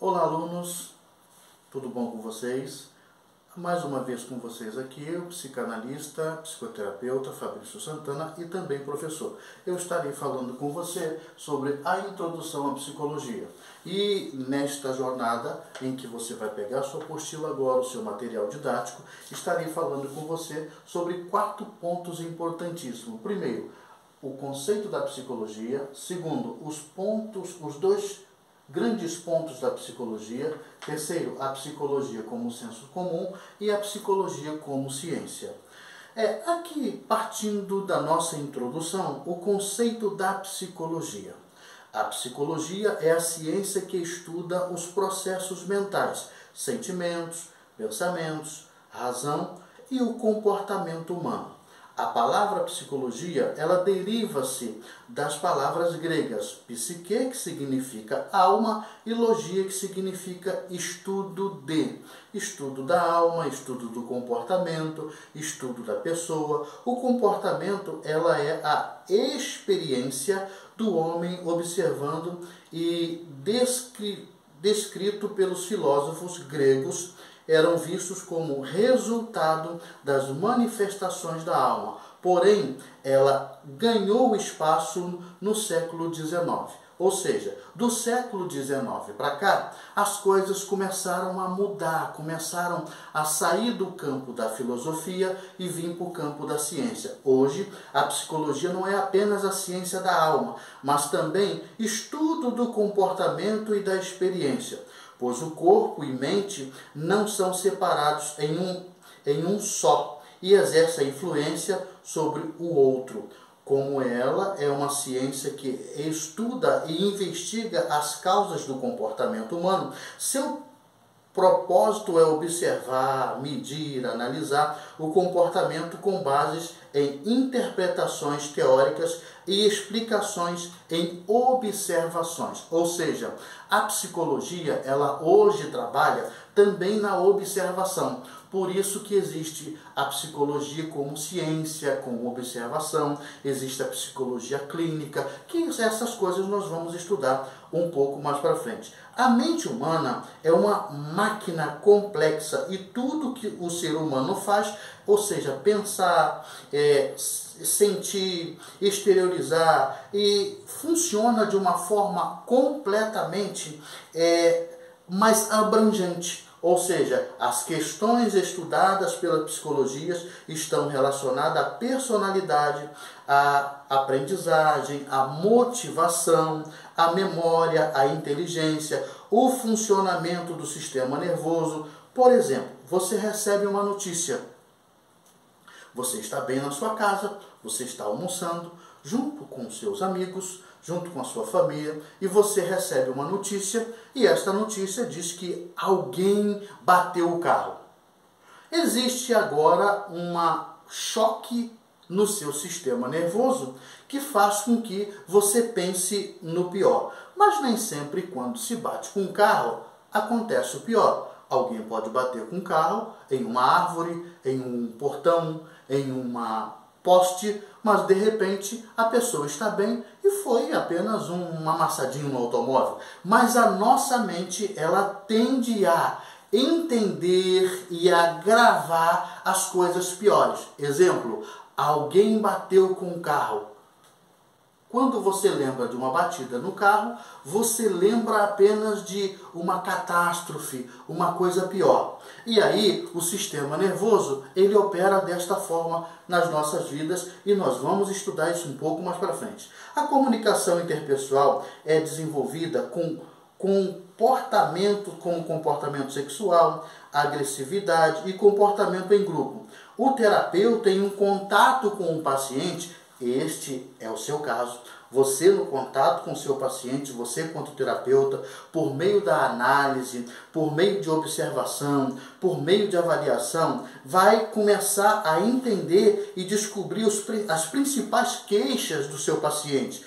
Olá, alunos, tudo bom com vocês? Mais uma vez com vocês aqui, o psicanalista, psicoterapeuta Fabrício Santana e também professor. Eu estarei falando com você sobre a introdução à psicologia. E nesta jornada, em que você vai pegar a sua apostila agora, o seu material didático, estarei falando com você sobre 4 pontos importantíssimos. Primeiro, o conceito da psicologia. Segundo, os dois grandes pontos da psicologia. Terceiro, a psicologia como senso comum e a psicologia como ciência. Aqui, partindo da nossa introdução, o conceito da psicologia. A psicologia é a ciência que estuda os processos mentais, sentimentos, pensamentos, razão e o comportamento humano. A palavra psicologia, ela deriva-se das palavras gregas psique, que significa alma, e logia, que significa estudo de. Estudo da alma, estudo do comportamento, estudo da pessoa. O comportamento, ela é a experiência do homem observando e descrito pelos filósofos gregos, eram vistos como resultado das manifestações da alma. Porém, ela ganhou espaço no século XIX. Ou seja, do século XIX para cá, as coisas começaram a mudar, começaram a sair do campo da filosofia e vir para o campo da ciência. Hoje, a psicologia não é apenas a ciência da alma, mas também estudo do comportamento e da experiência, pois o corpo e mente não são separados em um só e exercem influência sobre o outro. Como ela é uma ciência que estuda e investiga as causas do comportamento humano, seu propósito é observar, medir, analisar o comportamento com bases em interpretações teóricas e explicações em observações. Ou seja, a psicologia, ela hoje trabalha também na observação. Por isso que existe a psicologia como ciência, como observação, existe a psicologia clínica, que essas coisas nós vamos estudar um pouco mais para frente. A mente humana é uma máquina complexa e tudo que o ser humano faz, ou seja, pensar, sentir, exteriorizar, e funciona de uma forma completamente mais abrangente. Ou seja, as questões estudadas pela psicologia estão relacionadas à personalidade, à aprendizagem, à motivação, à memória, à inteligência, o funcionamento do sistema nervoso. Por exemplo, você recebe uma notícia. Você está bem na sua casa, você está almoçando, junto com seus amigos, junto com a sua família, e você recebe uma notícia, e esta notícia diz que alguém bateu o carro. Existe agora um choque no seu sistema nervoso que faz com que você pense no pior. Mas nem sempre quando se bate com um carro acontece o pior. Alguém pode bater com um carro em uma árvore, em um portão, em uma poste, mas de repente a pessoa está bem e foi apenas um amassadinho no automóvel. Mas a nossa mente, ela tende a entender e a gravar as coisas piores. Exemplo, alguém bateu com o carro. Quando você lembra de uma batida no carro, você lembra apenas de uma catástrofe, uma coisa pior. E aí, o sistema nervoso, ele opera desta forma nas nossas vidas e nós vamos estudar isso um pouco mais para frente. A comunicação interpessoal é desenvolvida com comportamento, como comportamento sexual, agressividade e comportamento em grupo. O terapeuta, em um contato com o paciente, este é o seu caso. Você, no contato com o seu paciente, você quanto terapeuta, por meio da análise, por meio de observação, por meio de avaliação, vai começar a entender e descobrir as principais queixas do seu paciente,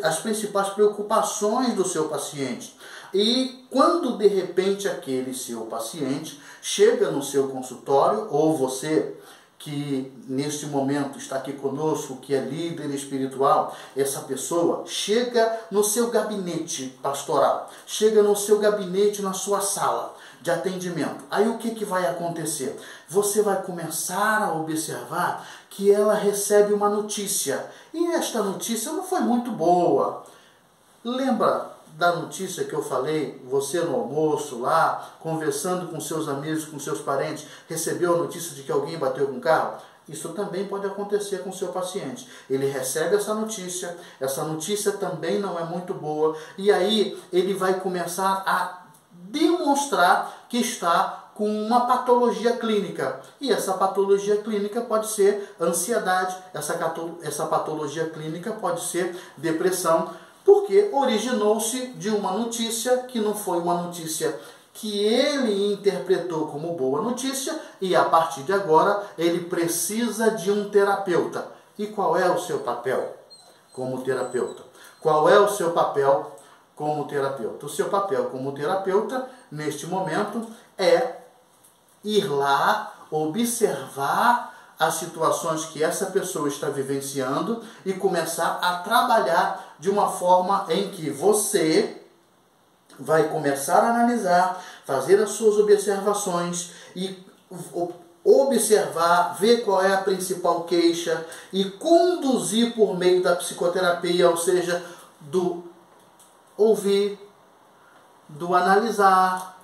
as principais preocupações do seu paciente. E quando de repente aquele seu paciente chega no seu consultório, ou você que neste momento está aqui conosco, que é líder espiritual, essa pessoa chega no seu gabinete pastoral, chega no seu gabinete, na sua sala de atendimento. Aí o que vai acontecer? Você vai começar a observar que ela recebe uma notícia, e esta notícia não foi muito boa. Lembra da notícia que eu falei, você no almoço lá, conversando com seus amigos, com seus parentes, recebeu a notícia de que alguém bateu com o carro? Isso também pode acontecer com o seu paciente. Ele recebe essa notícia também não é muito boa, e aí ele vai começar a demonstrar que está com uma patologia clínica. E essa patologia clínica pode ser ansiedade, essa patologia clínica pode ser depressão, porque originou-se de uma notícia que não foi uma notícia que ele interpretou como boa notícia, e a partir de agora ele precisa de um terapeuta. E qual é o seu papel como terapeuta? Qual é o seu papel como terapeuta? O seu papel como terapeuta, neste momento, é ir lá, observar as situações que essa pessoa está vivenciando e começar a trabalhar de uma forma em que você vai começar a analisar, fazer as suas observações e observar, ver qual é a principal queixa e conduzir por meio da psicoterapia, ou seja, do ouvir, do analisar,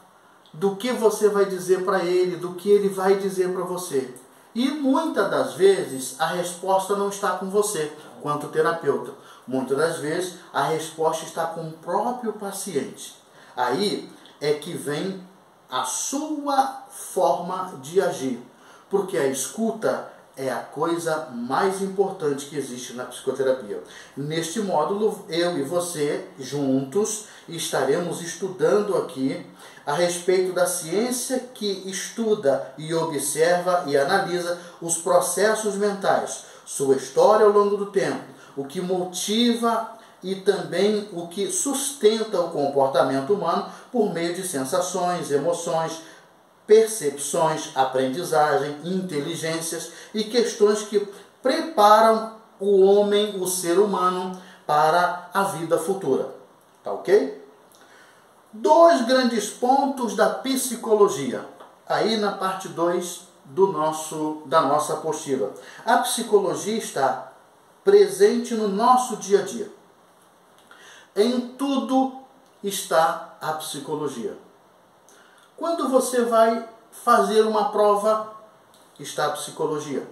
do que você vai dizer para ele, do que ele vai dizer para você. E muitas das vezes a resposta não está com você, quanto terapeuta. Muitas das vezes a resposta está com o próprio paciente. Aí é que vem a sua forma de agir, porque a escuta é a coisa mais importante que existe na psicoterapia. Neste módulo, eu e você, juntos, estaremos estudando aqui a respeito da ciência que estuda e observa e analisa os processos mentais, sua história ao longo do tempo, o que motiva e também o que sustenta o comportamento humano por meio de sensações, emoções, percepções, aprendizagem, inteligências e questões que preparam o homem, o ser humano, para a vida futura. Tá ok? 2 grandes pontos da psicologia, aí na parte 2 da nossa apostila. A psicologia está presente no nosso dia a dia. Em tudo está a psicologia. Quando você vai fazer uma prova, está a psicologia.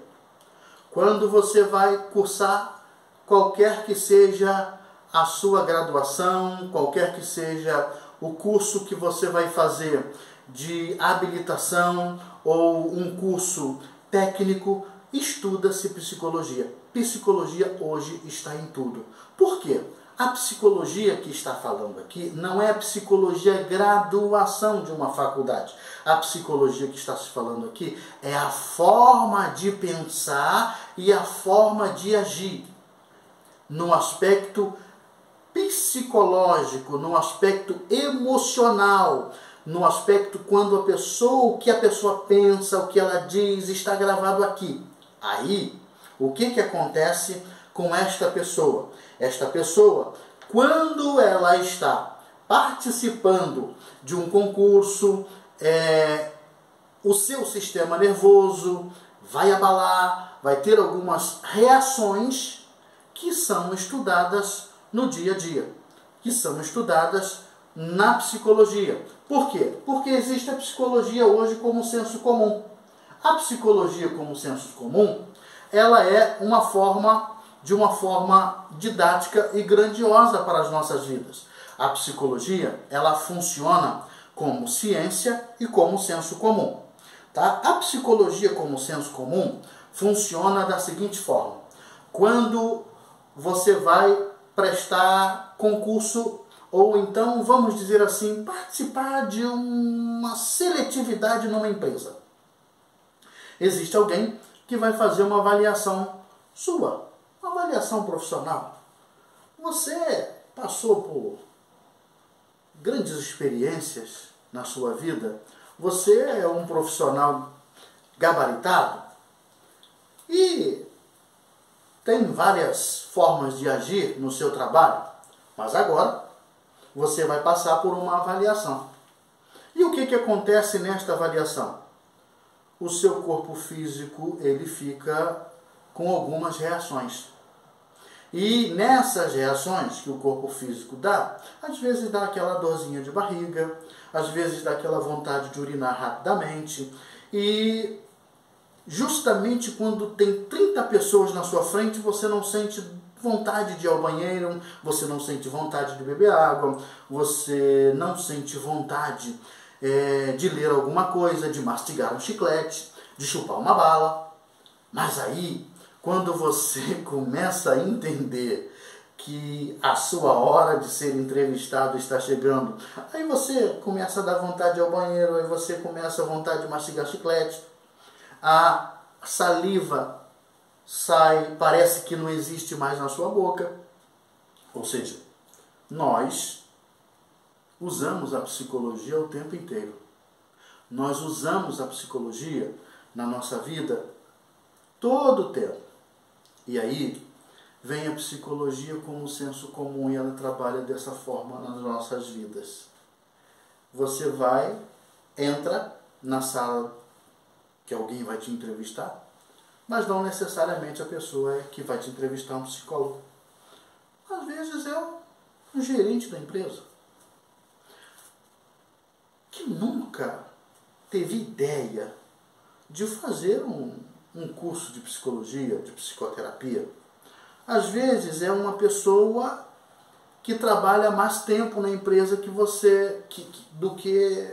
Quando você vai cursar qualquer que seja a sua graduação, qualquer que seja o curso que você vai fazer de habilitação ou um curso técnico, estuda-se psicologia. Psicologia hoje está em tudo. Por quê? A psicologia que está falando aqui não é a psicologia graduação de uma faculdade. A psicologia que está se falando aqui é a forma de pensar e a forma de agir no aspecto psicológico, no aspecto emocional, no aspecto quando a pessoa, o que a pessoa pensa, o que ela diz, está gravado aqui. Aí, o que acontece com esta pessoa? Esta pessoa, quando ela está participando de um concurso, o seu sistema nervoso vai abalar, vai ter algumas reações que são estudadas no dia a dia, que são estudadas na psicologia. Por quê? Porque existe a psicologia hoje como senso comum. A psicologia como senso comum, ela é uma forma didática e grandiosa para as nossas vidas. A psicologia, ela funciona como ciência e como senso comum. Tá? A psicologia como senso comum funciona da seguinte forma. Quando você vai prestar concurso, ou então, vamos dizer assim, participar de uma seletividade numa empresa. Existe alguém que vai fazer uma avaliação sua, uma avaliação profissional. Você passou por grandes experiências na sua vida, você é um profissional gabaritado, E tem várias formas de agir no seu trabalho, mas agora você vai passar por uma avaliação. E o que acontece nesta avaliação? O seu corpo físico ele fica com algumas reações. E nessas reações que o corpo físico dá, às vezes dá aquela dorzinha de barriga, às vezes dá aquela vontade de urinar rapidamente. E justamente quando tem 30 pessoas na sua frente, você não sente vontade de ir ao banheiro, você não sente vontade de beber água, você não sente vontade de ler alguma coisa, de mastigar um chiclete, de chupar uma bala. Mas aí, quando você começa a entender que a sua hora de ser entrevistado está chegando, aí você começa a dar vontade de ir ao banheiro, aí você começa a vontade de mastigar chiclete, a saliva sai, parece que não existe mais na sua boca. Ou seja, nós usamos a psicologia o tempo inteiro. Nós usamos a psicologia na nossa vida todo o tempo. E aí vem a psicologia como senso comum e ela trabalha dessa forma nas nossas vidas. Você entra na sala que alguém vai te entrevistar, mas não necessariamente a pessoa que vai te entrevistar é um psicólogo. Às vezes é um gerente da empresa que nunca teve ideia de fazer um curso de psicologia, de psicoterapia. Às vezes é uma pessoa que trabalha mais tempo na empresa que você, do que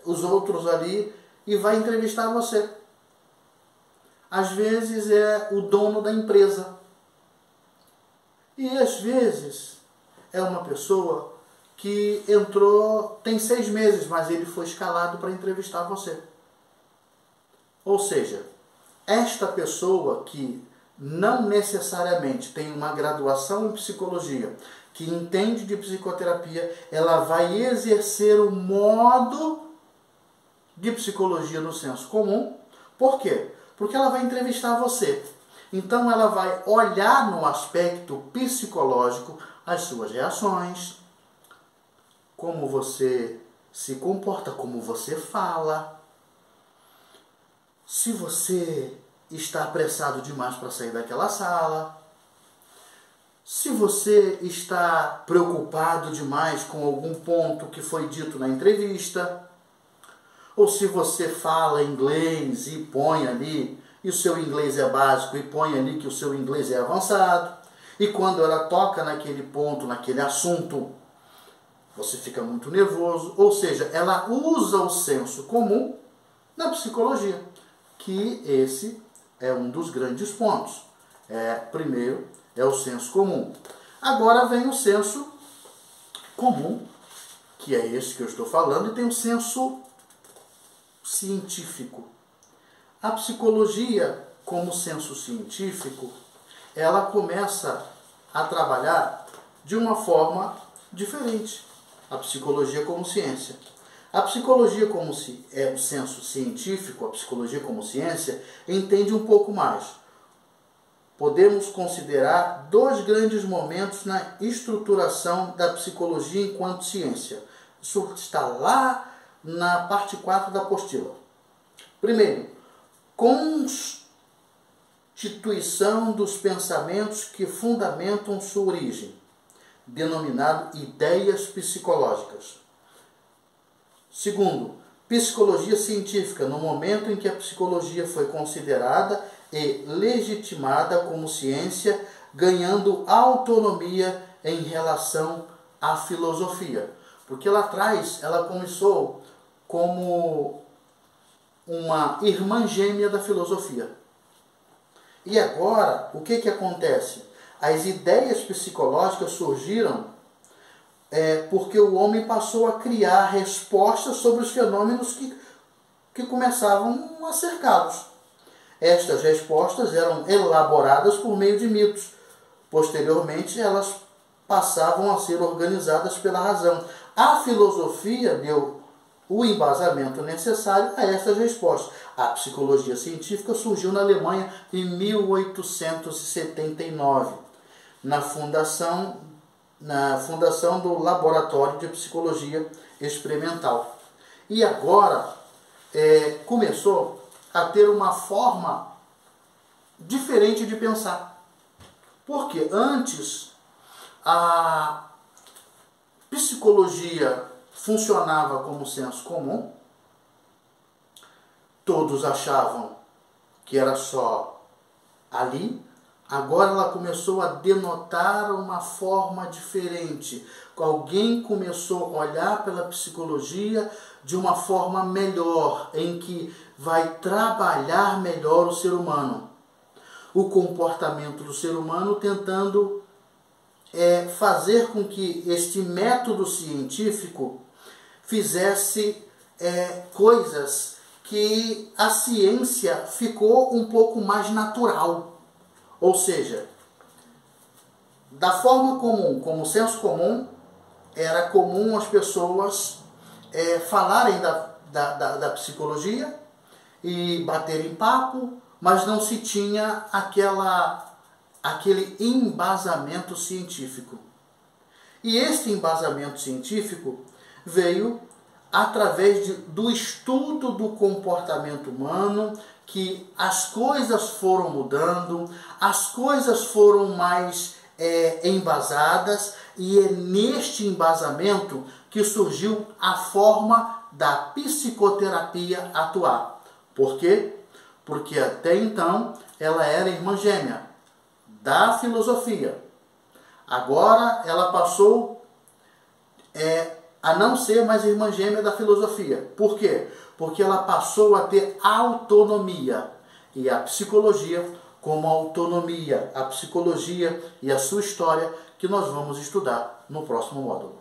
os outros ali, e vai entrevistar você. Às vezes é o dono da empresa. E às vezes é uma pessoa que entrou, tem 6 meses, mas ele foi escalado para entrevistar você. Ou seja, esta pessoa que não necessariamente tem uma graduação em psicologia, que entende de psicoterapia, ela vai exercer o modo de psicologia no senso comum. Por quê? Porque ela vai entrevistar você. Então ela vai olhar no aspecto psicológico as suas reações, como você se comporta, como você fala. Se você está apressado demais para sair daquela sala, se você está preocupado demais com algum ponto que foi dito na entrevista, ou se você fala inglês e põe ali, e o seu inglês é básico, e põe ali que o seu inglês é avançado, e quando ela toca naquele ponto, naquele assunto, você fica muito nervoso. Ou seja, ela usa o senso comum na psicologia, que esse é um dos grandes pontos. Primeiro é o senso comum. Agora vem o senso comum, que é esse que eu estou falando, e tem o senso científico. A psicologia, como senso científico, ela começa a trabalhar de uma forma diferente. A psicologia como ciência. A psicologia como o senso científico, a psicologia como ciência, entende um pouco mais. Podemos considerar 2 grandes momentos na estruturação da psicologia enquanto ciência. Isso está lá na parte 4 da apostila. Primeiro, constituição dos pensamentos que fundamentam sua origem, denominado ideias psicológicas. Segundo, psicologia científica, no momento em que a psicologia foi considerada e legitimada como ciência, ganhando autonomia em relação à filosofia. Porque lá atrás ela começou como uma irmã gêmea da filosofia. E agora, o que acontece? As ideias psicológicas surgiram porque o homem passou a criar respostas sobre os fenômenos que começavam a cercá-los. Estas respostas eram elaboradas por meio de mitos. Posteriormente, elas passavam a ser organizadas pela razão. A filosofia deu o embasamento necessário a essas respostas. A psicologia científica surgiu na Alemanha em 1879, na fundação do Laboratório de Psicologia Experimental. E agora começou a ter uma forma diferente de pensar. Porque antes a psicologia funcionava como senso comum, todos achavam que era só ali. Agora ela começou a denotar uma forma diferente. Alguém começou a olhar pela psicologia de uma forma melhor, em que vai trabalhar melhor o ser humano. O comportamento do ser humano, tentando fazer com que este método científico fizesse coisas que a ciência ficou um pouco mais natural. Ou seja, da forma comum, como senso comum, era comum as pessoas falarem da psicologia e baterem papo, mas não se tinha aquele embasamento científico. E este embasamento científico veio através do estudo do comportamento humano, que as coisas foram mudando, as coisas foram mais embasadas, e é neste embasamento que surgiu a forma da psicoterapia atuar. Por quê? Porque até então ela era irmã gêmea da filosofia. Agora ela passou a não ser mais irmã gêmea da filosofia. Por quê? Porque ela passou a ter autonomia. E a psicologia como autonomia, a psicologia e a sua história, que nós vamos estudar no próximo módulo.